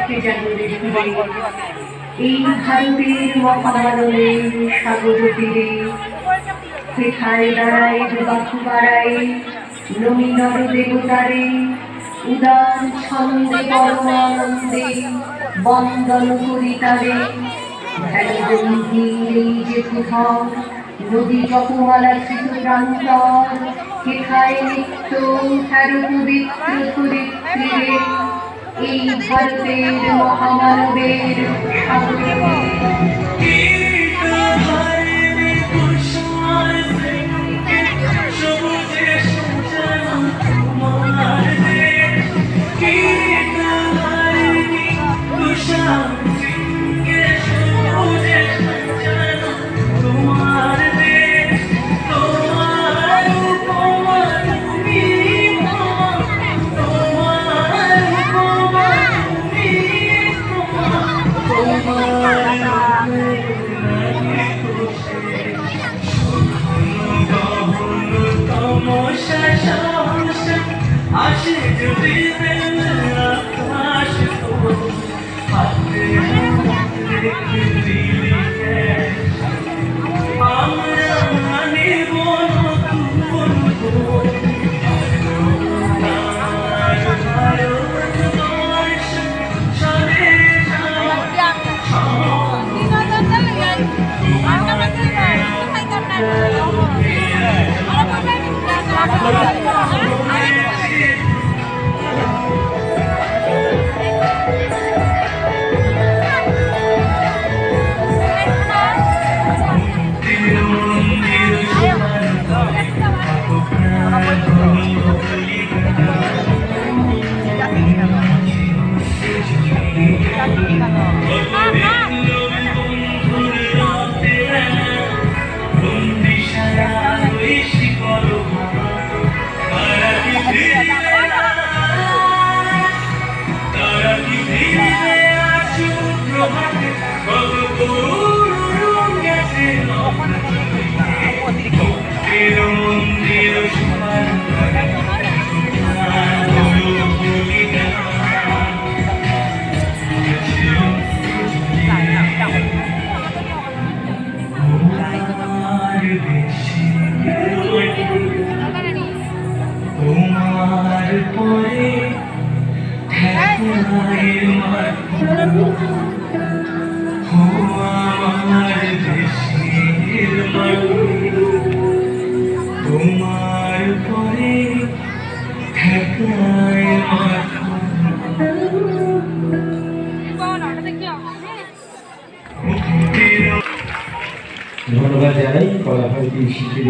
দেখতে জাগরে ফিরে এই ভারতের মহামানবে সাগর তীরে সেখায় দাঁড়ায় বাকু বাড়ায় নমি নর দেবতারে উদার ছন্দে পরম আনন্দে বন্দন করি তারে ধ্যানগম্ভীর এই যে প্রথম নদী জপমালা কৃত প্রান্তর সেখায় নিত্য তেরো পবিত্র চরিত্রে এই ভারতের মহামানবের সাগরে আসে যদি আকাশ হাতে আমরা নেব তোমার পরে আমার দেশের তোমার পরে ধন্যবাদ জানাই কলাভারতী শিল্পীদের।